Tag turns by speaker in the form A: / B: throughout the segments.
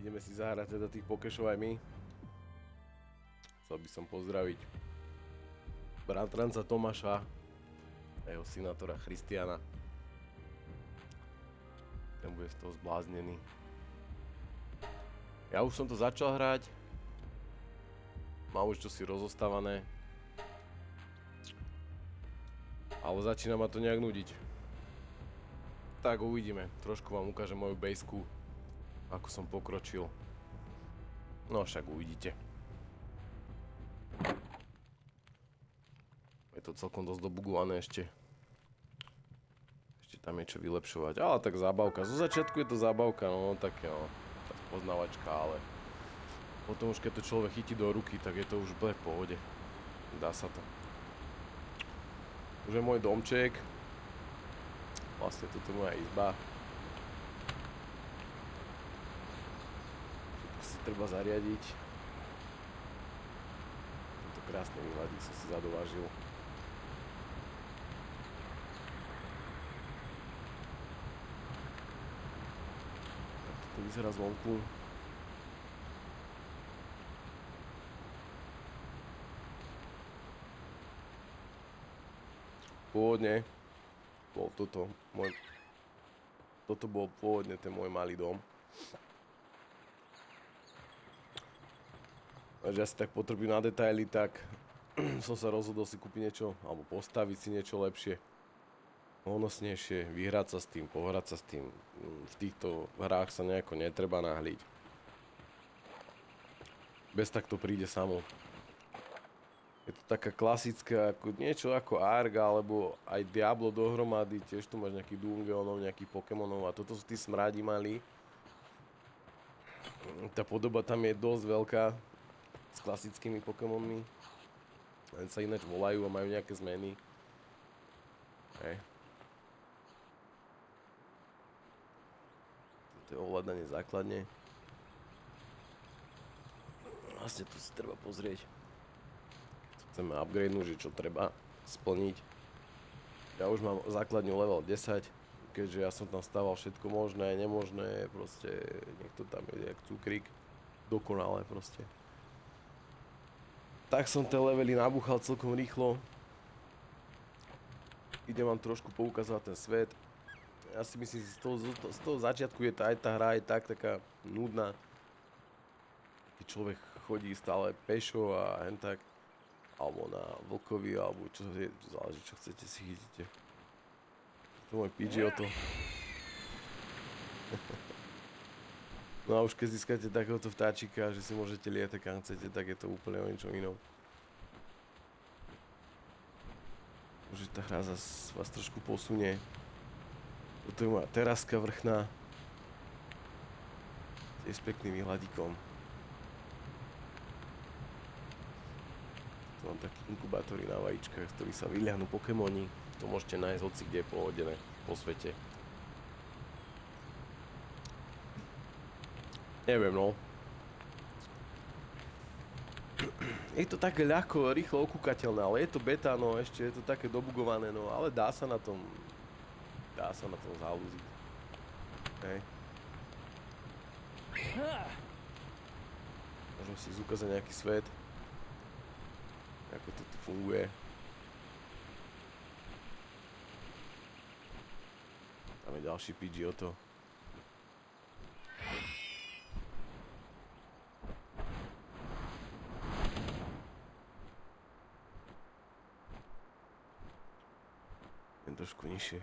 A: Ideme si zahrať teda tých pokešov aj my. Chcel by som pozdraviť bratranca Tomáša a jeho synátora Christiana. Ten bude z toho zbláznený. Ja už som to začal hrať. Mám už čosi rozostávané. Ale začína ma to nejak nudiť. Tak uvidíme. Trošku vám ukážem moju baseku, ako som pokročil. No však uvidíte. Je to celkom dosť dobugované ešte. Ešte tam je čo vylepšovať. Ale tak zábavka. Zo začiatku je to zábavka, no také no. Tá poznávačka, ale potom už keď to človek chytí do ruky, tak je to už v pohode. Dá sa to. Už je môj domček. Vlastne toto je moja izba. Všetko si treba zariadiť. Tento krásny výhľadík som si zadovážil. Tak toto vyzerá zvonku. Pôvodne bol toto bol pôvodne ten môj malý dom. A že asi tak potrebujem na detaily, tak som sa rozhodol si kúpiť niečo, alebo postaviť si niečo lepšie, honosnejšie, vyhrať sa s tým, pohrať sa s tým. V týchto hrách sa nejako netreba nahliť. Bez tak to príde samo. Je to taká klasická, ako niečo ako Ark, alebo aj Diablo dohromady, tiež tu máš nejakých Dungeonov, nejakých Pokémonov a toto sú tí smrádi malí. Tá podoba tam je dosť veľká s klasickými Pokémonmi. Len sa ináč volajú a majú nejaké zmeny. Hej. Toto je ovládanie základne. Vlastne tu si treba pozrieť. Chceme upgradenúť, že čo treba splniť. Ja už mám základňu level 10, keďže ja som tam stával všetko možné, nemožné, proste niekto tam je jak cukrík, dokonale proste. Tak som tie levely nabúchal celkom rýchlo. Idem vám trošku poukazovať ten svet. Ja si myslím, že z toho začiatku je aj tá hra aj taká nudná. Keď človek chodí stále pešo a hen tak. Alebo na vlkovi, alebo čo záleží, čo chcete si chytíte. To je môj PG o to. No a už keď získate takéhoto vtáčika, že si môžete lietať kam chcete, tak je to úplne o ničom inom. Už tá hra vás trošku posunie. Toto je moja teraska vrchná. Tiež s pekným výhľadíkom. Tu mám taký inkubátory na vajíčkach, z ktorých sa vyľahnú Pokémoni. To môžete nájsť hoci kde pohodené po svete. Neviem no. Je to také ľahko, rýchlo okúkateľné, ale je to beta, no ešte je to také dobugované, no ale dá sa na tom zalúziť. Hej. Môžem si ukázať nejaký svet. Ako to tu funguje. Tam je ďalší PG o to. Jen trošku nižšie.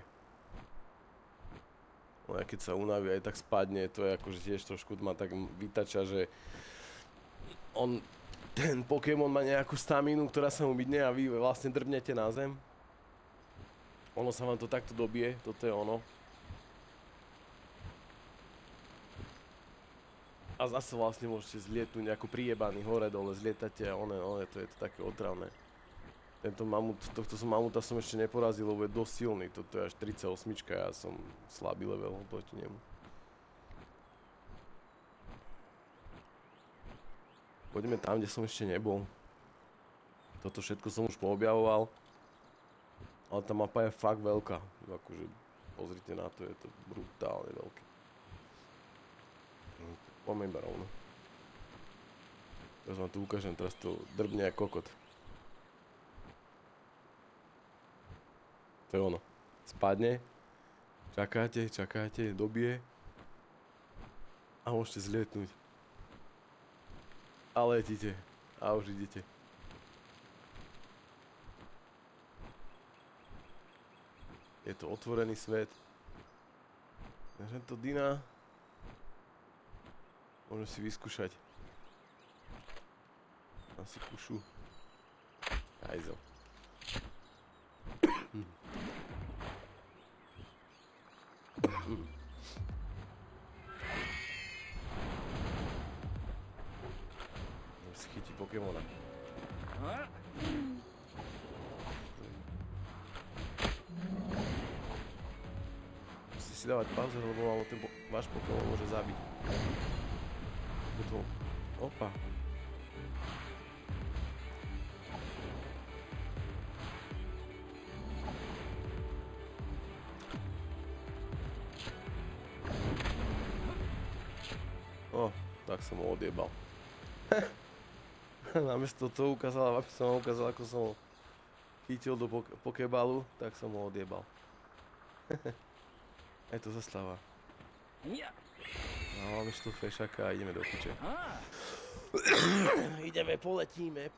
A: No a keď sa unaví aj tak spadne, to je akože tiež trošku ma tak vytača, že ten Pokémon má nejakú staminu, ktorá sa mu bydne a vy vlastne drbnete na zem. Ono sa vám to takto dobije, toto je ono. A zase vlastne môžete zlietnúť ako prijebaný hore dole, zlietate a to je to také otravné. Tohto mamuta som ešte neporazil, lebo je dosť silný, toto je až 38, ja som slabý level proti nemu. Poďme tam, kde som ešte nebol. Toto všetko som už poobjavoval. Ale tá mapa je fakt veľká. Akože pozrite na to, je to brutálne veľké. Poďme iba rovno. Teraz vám tu ukážem, teraz to drbne jak kokot. To je ono. Spadne. Čakáte, dobije. A môžete zlietnúť. A letíte. A už idete. Je to otvorený svet. Takže to Dina môžem si vyskúšať. Asi kušu. Hajzel. Si chytí Pokémona. Musíte si dávať pauzu, lebo ten váš Pokémon môže zabiť. Potom. Opa. O, tak som ho odjebal. Namiesto toho ukázala, aby som ho ukázal, ako som ho chytil do pokebalu, tak som ho odjebal. Aj to zastáva. No, máme tu fešaka a ideme do piče. Ideme, poletíme.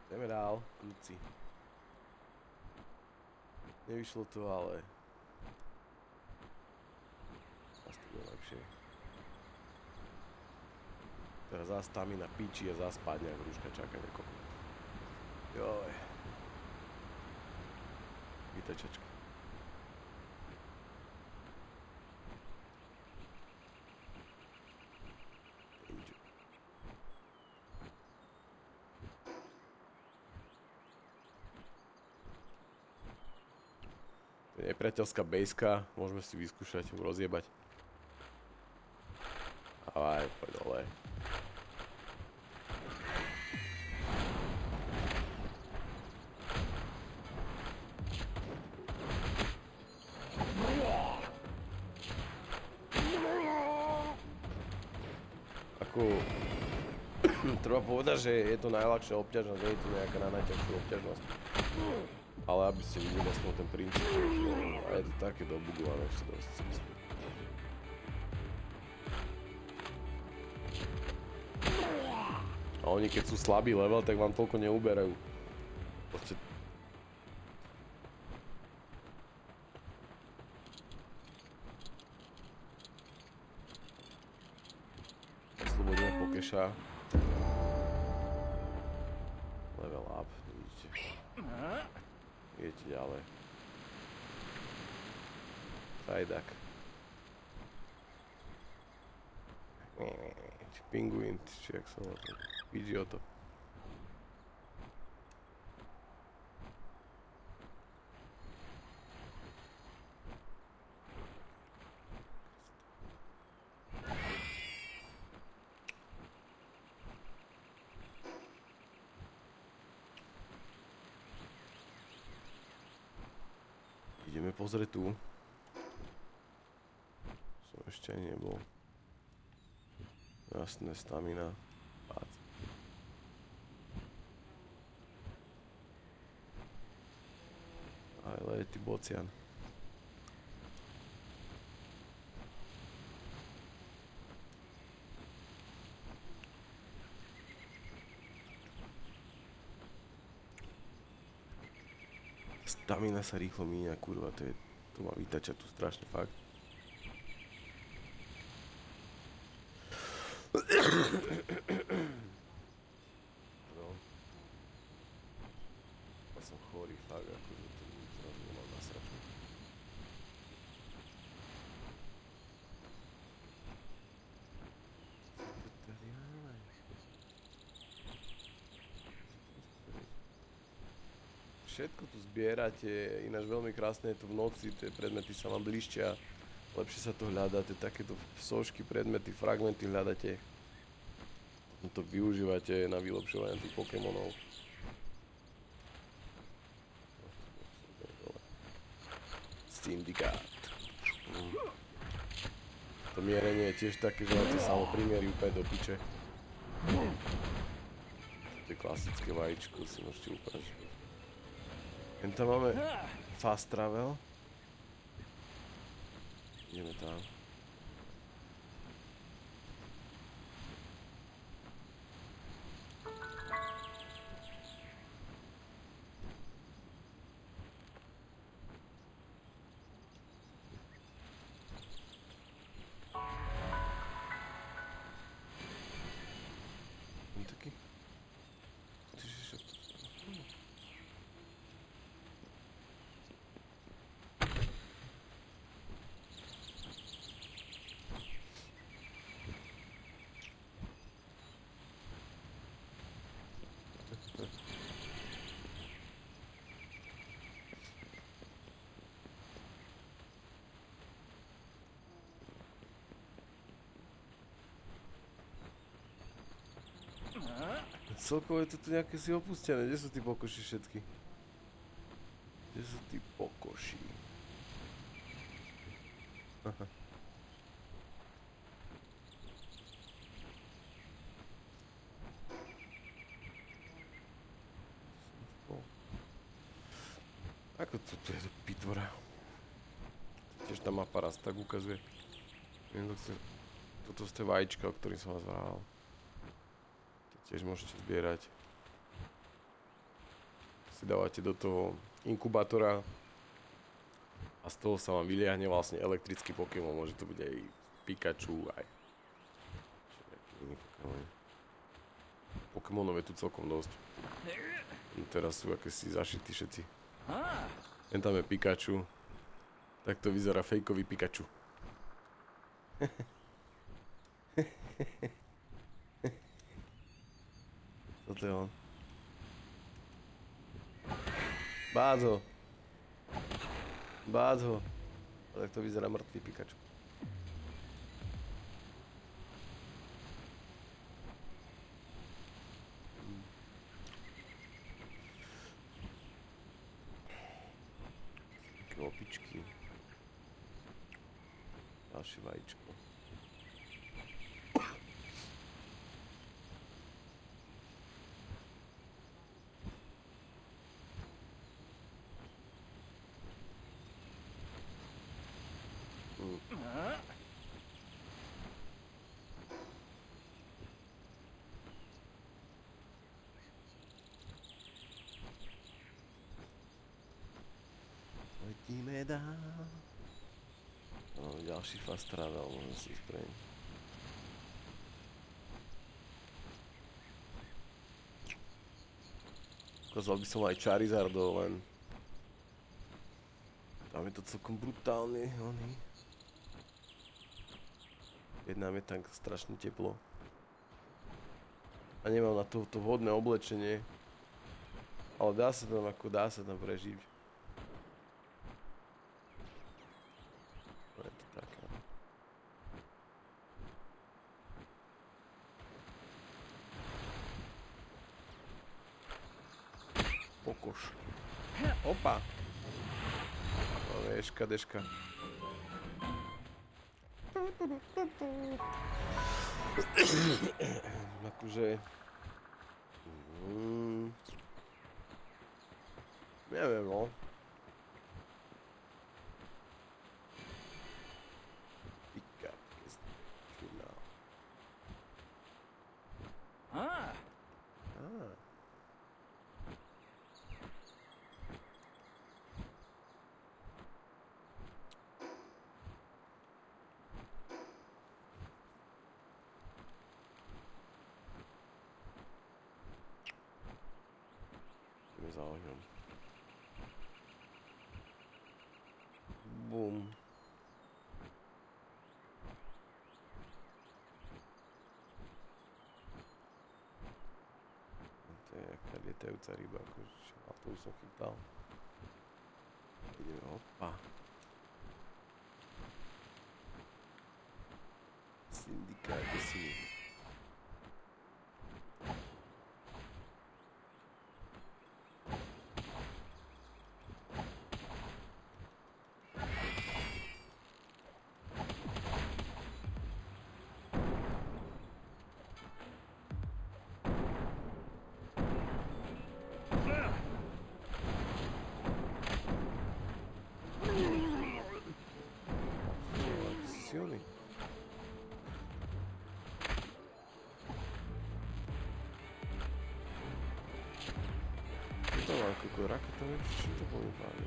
A: Ideme dál, kľúci. Nevyšlo to, ale asi to bolo lepšie. Teraz zás stamina píči a zás spadne, ak rúška čaká neko. Joj. Vytačačka. To je nepriateľská bejska, môžeme si vyskúšať ju rozjebať. Aj, poď dole. Ako treba povedať, že je to najľahšia obťažnosť, nie je to nejaká na najťažšiu obťažnosť. Ale aby ste videli aspoň ten princíp, a je to také dobugované, že to dosť si myslím. A oni keď sú slabý level, tak vám toľko neuberajú. Proste... Oslobodíme Pokeša. Level up, vidíte. Idete ďalej. Sajdak. Pinguín, či jak sa volá. Pidgeotto. Ideme pozrieť tu. Som ešte ani nebol. Jasné, stamina. Pád. Aj letý bocian. Stamina sa rýchlo míňa, kurva, to má vytačať tu strašne fakt. No. Ja som chorý fakt, akože to teraz nemám na sračku. Všetko tu zbierate, ináč veľmi krásne je to v noci, tie predmety sa vám blišťia, lepšie sa to hľadáte, takéto sošky, predmety, fragmenty hľadáte. To využívate na vylepšovanie tých Pokémonov. Syndikát. To mierenie je tiež také, že na to samo primierí úplne do piče. To je klasické vajíčko, si môžete ukážať. Jen tam máme fast travel. Ideme tam. Taký. Celkovo je to tu nejaké si opustené. Kde sú tí pokoši všetky? Kde sú tí pokoši? Aha. Ako to tu je do pitvora? Tiež tá mapa raz tak ukazuje. Toto sú tie vajíčka, o ktorých som vás vrával. Tiež môžete zbierať. Si dávate do toho inkubátora a z toho sa vám vyliahne vlastne elektrický Pokémon. Môže to byť aj Pikachu, aj iný Pokémon. Pokémonov je tu celkom dosť. Teraz sú akési zašití všetci. Jen tam je Pikachu. Tak to vyzerá fejkový Pikachu. Toto je on. Bádz ho. Bádz ho. Tak to vyzerá mŕtvý Pikachu. Také opičky. Ďalšie vajíčko. Letíme dál. No, ďalší fast travel, môžem si ich prejsť. Ukázal by som aj Charizardov, len tam je to celkom brutálne, oný. Keď nám je tak strašne teplo. A nemám na to vhodné oblečenie. Ale dá sa tam prežiť. Je to taká. Pokoš. Opa. Deška, deška. Akože... neviem, no. Pika, no. Ideme za ohňom. Bum. To je nejaká lietajúca ryba, akože, a to už som chytal. Ideme, opa. Syndikát, kde si mi? raketou, čo to bolo páne?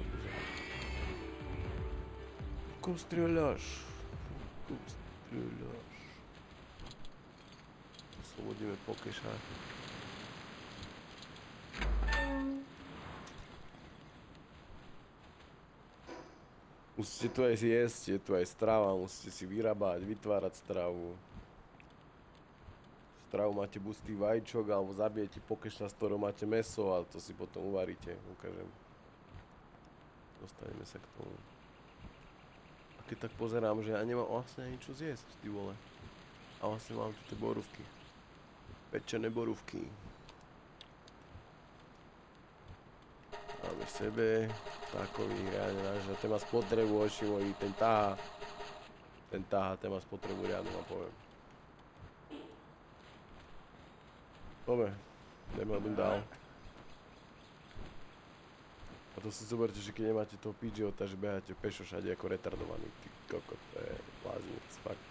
A: Ako strieľaš? Ako strieľaš? Oslobodíme Pokeša. Musíte tu aj jesť, je tu aj strava, musíte si vyrábať, vytvárať stravu. Stravu máte buď z tých vajíčok, alebo zabijete Pokeša, z ktorého máte mäso a to si potom uvaríte, ukážem. Dostaneme sa k tomu. A keď tak pozerám, že ja nemám vlastne ani čo zjesť, ty vole. A vlastne mám tu tie borúvky. Pečené borúvky. Máme v sebe takový reálne náš, a ten má spotrebu, oči moji, ten táha, ten má spotrebu riadnu, vám poviem. Dobre, ideme odň dál. A to si zoberte, že keď nemáte toho PGO-ta, že beháte pešo všade ako retardovaný, ty kokot, to je blázinec, fakt.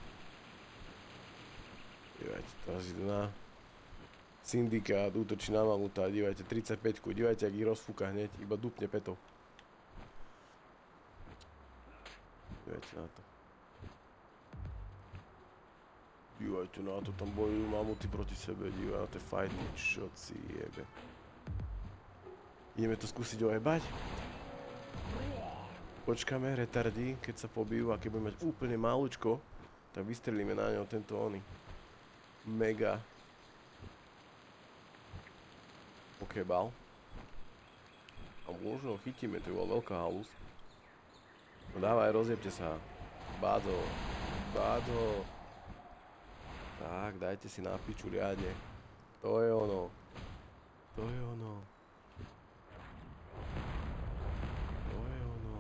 A: Dívajte, teraz ide na syndikát, útočí na mamuta, dívajte, 35-ku, dívajte, ak ich rozfúka hneď, iba dupne petou. Dívajte na to. Dívajte na to, tam bojujú mamuty proti sebe, dívajte na tie fighty, čo si jebe. Ideme to skúsiť ojebať. Počkáme, retardi, keď sa pobijú a keď budeme mať úplne málučko, tak vystrelíme na ňo tento oný. Mega. Pokebal. A možno chytíme, to bola veľká halus. No dávaj, rozjebte sa. Bádzo. Bádzo. Tak, dajte si na piču riadne. To je ono. To je ono. To je ono.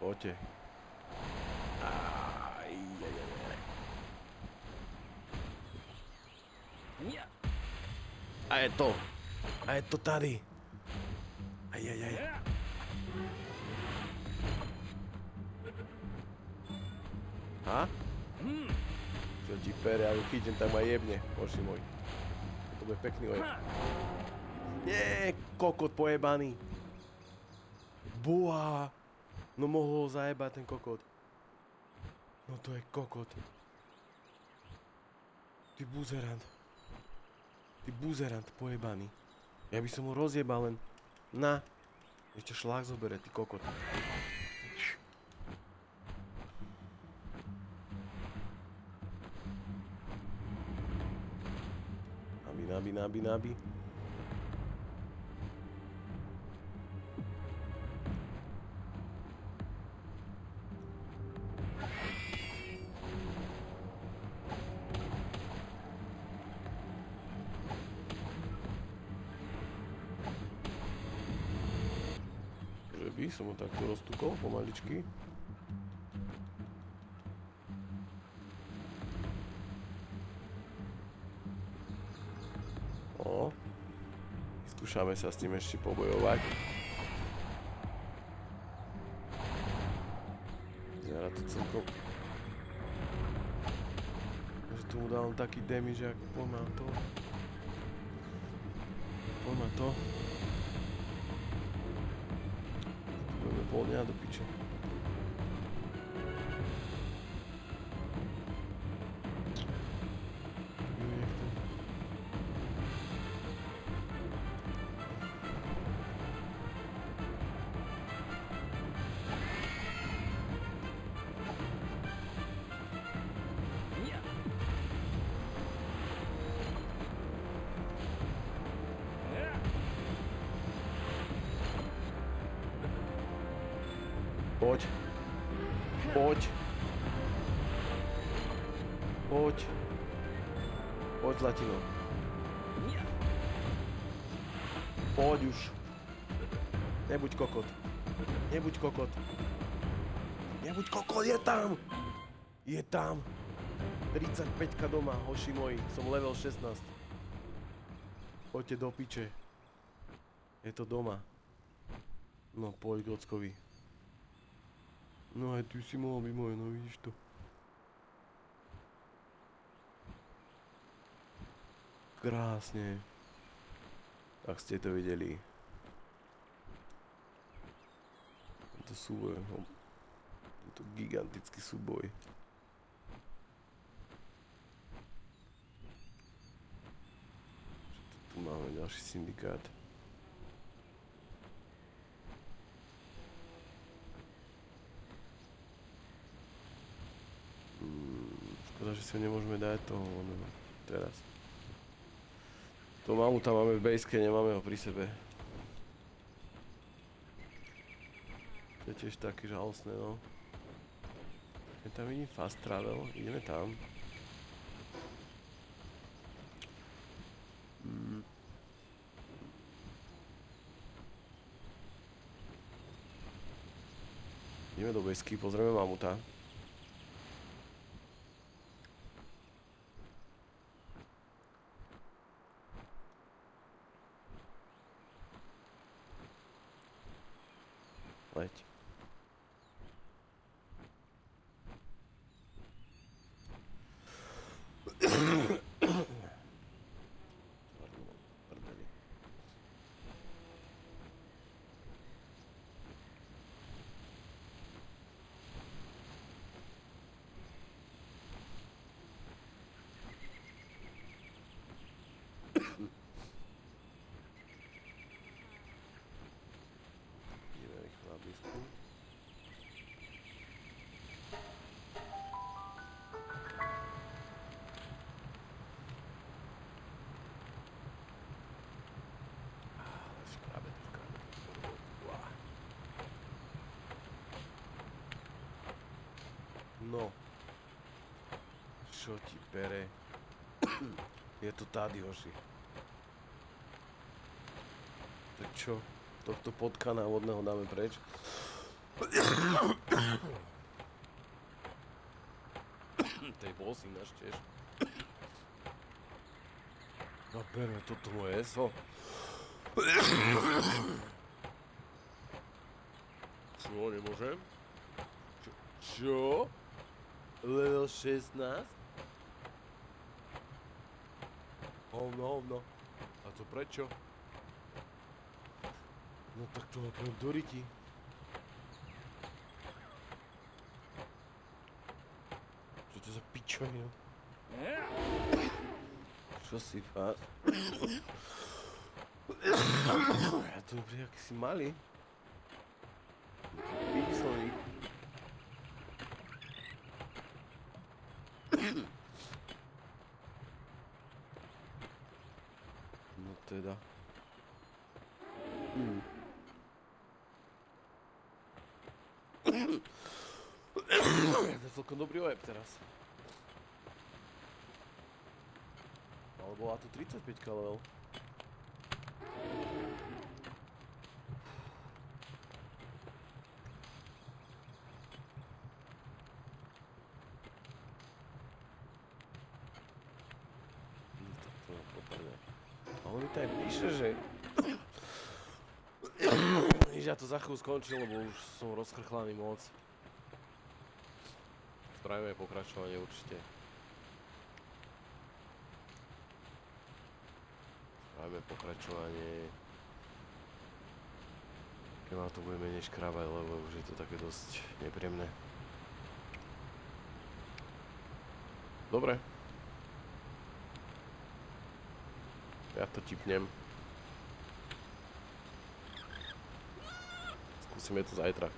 A: Poďte. A je to. A je to tady. Ajajaj. Ha? Čo ti pere, ja ju chytím, tak ma jebne, oši môj. To bude pekný ojeb. Nie, kokot pojebaný. Boha. No mohol ho zajebať ten kokot. No to je kokot. Ty buzerant. Ty buzerant pojebaný. Ja by som ho rozjebal len. Na. Ešte šlák zobere, ty kokot. Nabi. Že by som ho takto roztukol pomaličky. Skúšame sa s tým ešte pobojovať. Zera to celkom. Že tomu dávam taký damage, ak poďme na to. Poďme to. Budeme pol dňa do piče. Poď. Poď. Poď. Poď, Zlatino. Poď už. Nebuď kokot. Nebuď kokot. Nebuď kokot, je tam! Je tam. 35 doma, hoši moji. Som level 16. Poďte do piče. Je to doma. No poď, Gockovi. No aj ty si mohol byť moje, no vidíš to. krásne. Ak ste to videli. Je to súboj. Je to gigantický súboj. Tu máme ďalší syndikát. Škoda, že si ho nemôžeme dať toho teraz. To mamuta máme v bejske, nemáme ho pri sebe. To je tiež také žalostné, no. Ja tam vidím fast travel, ideme tam. Ideme do bejsky, pozrieme mamuta. Leď. Prdeli. Ideme rýchlo na blízku. Škrabe to, škrabe to. Uá. No. Čo ti pere? Je to tady, hoši. Tak čo? Tohto potkana vodného dáme preč. Tej boss ináč tiež. No berme toto moje eso. Čo, nemôžem? Čo? Level 16? Hovno. A to prečo? No tak to poviem do riti. Čo to za pičovina? Čo si fakt? Ja to dobrý, aký si malý. Výsledný. No teda. To je celkom dobrý web teraz. Ale bola to 35 level. No tak to je poprvé. A on mi to aj píše, že... ja to za chvíľu skončil, lebo už som rozchrchlaný moc. Spravíme pokračovanie určite. Spravíme pokračovanie. Keď ma to bude menej škrabať, lebo už je to také dosť nepríjemné. Dobre. Ja to tipnem. Skúsime to zajtra.